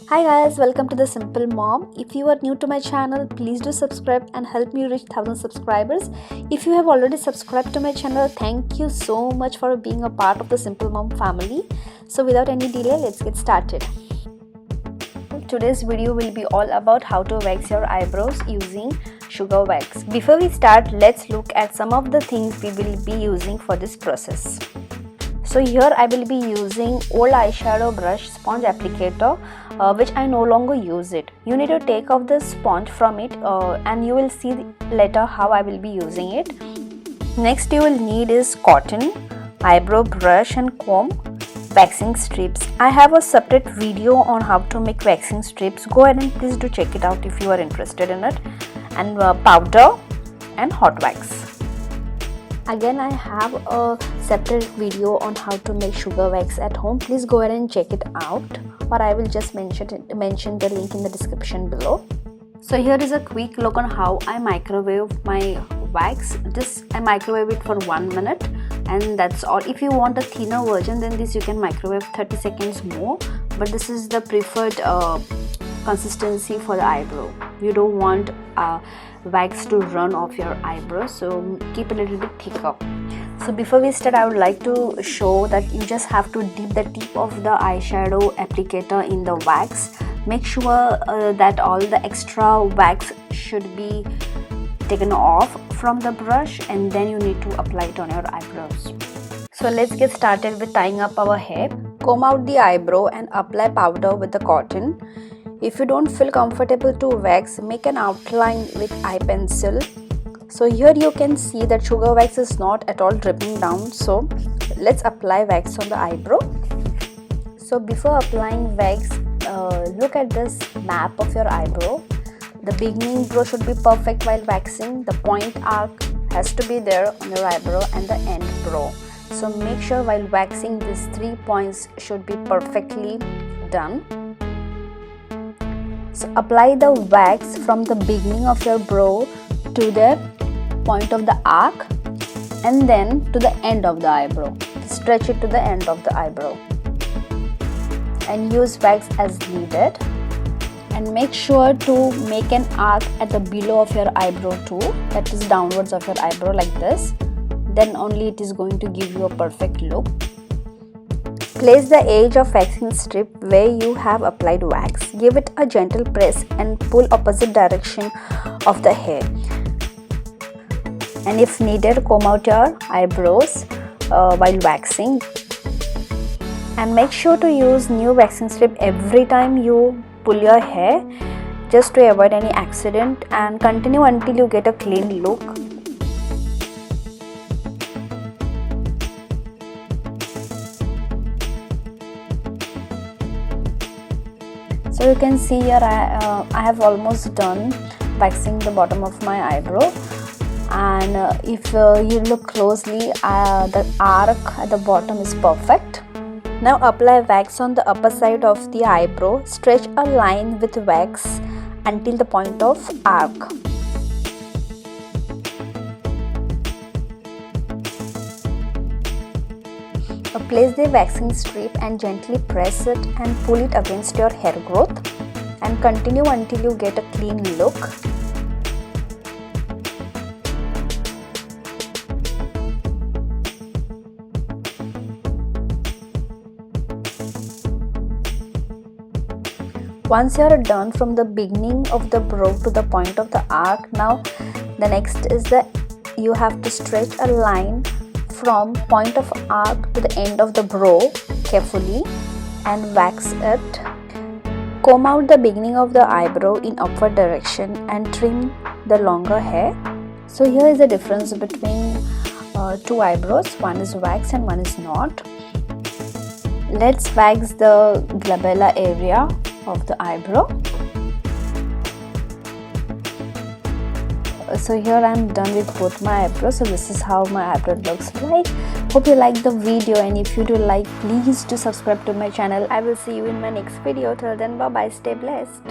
Hi guys, welcome to the Simple Mom. If you are new to my channel, please do subscribe and help me reach 1000 subscribers. If you have already subscribed to my channel, thank you so much for being a part of the Simple Mom family. So without any delay, let's get started. Today's video will be all about how to wax your eyebrows using sugar wax. Before we start, let's look at some of the things we will be using for this process. So here I will be using old eyeshadow brush sponge applicator, which I no longer use it. You need to take off the sponge from it and you will see later how I will be using it. Next you will need is cotton, eyebrow brush and comb, waxing strips. I have a separate video on how to make waxing strips. Go ahead and please do check it out if you are interested in it. And powder and hot wax. Again, I have a separate video on how to make sugar wax at home. Please go ahead and check it out, or I will just mention the link in the description below. So here is a quick look on how I microwave my wax. I microwave it for 1 minute and that's all. If you want a thinner version, then this you can microwave 30 seconds more, but this is the preferred consistency for the eyebrow. You don't want wax to run off your eyebrows, so keep a little bit thicker. So before we start, I would like to show that you just have to dip the tip of the eyeshadow applicator in the wax. Make sure that all the extra wax should be taken off from the brush, and then you need to apply it on your eyebrows. So let's get started with tying up our hair. Comb out the eyebrow and apply powder with the cotton. If you don't feel comfortable to wax, make an outline with eye pencil. So here you can see that sugar wax is not at all dripping down. So let's apply wax on the eyebrow. So before applying wax, look at this map of your eyebrow. The beginning brow should be perfect while waxing. The point arc has to be there on your eyebrow and the end brow. So make sure while waxing these 3 points should be perfectly done. So apply the wax from the beginning of your brow to the point of the arc and then to the end of the eyebrow. Stretch it to the end of the eyebrow and use wax as needed. And make sure to make an arc at the below of your eyebrow too, that is downwards of your eyebrow like this. Then only it is going to give you a perfect look. Place the edge of waxing strip where you have applied wax. Give it a gentle press and pull opposite direction of the hair. And if needed, comb out your eyebrows while waxing. And make sure to use new waxing strip every time you pull your hair, just to avoid any accident, and continue until you get a clean look. So you can see here I have almost done waxing the bottom of my eyebrow, and if you look closely, the arc at the bottom is perfect. Now apply wax on the upper side of the eyebrow. Stretch a line with wax until the point of arc. Place the waxing strip and gently press it and pull it against your hair growth, and continue until you get a clean look. Once you are done from the beginning of the brow to the point of the arc, now the next is that you have to stretch a line from point of arc to the end of the brow carefully and wax it. Comb out the beginning of the eyebrow in upward direction and trim the longer hair. So here is the difference between two eyebrows. One is wax and one is not. Let's wax the glabella area of the eyebrow. So here I am done with both my eyebrows. So this is how my eyebrow looks like. Hope you like the video, and if you do like, please do subscribe to my channel. I will see you in my next video. Till then, bye bye, stay blessed.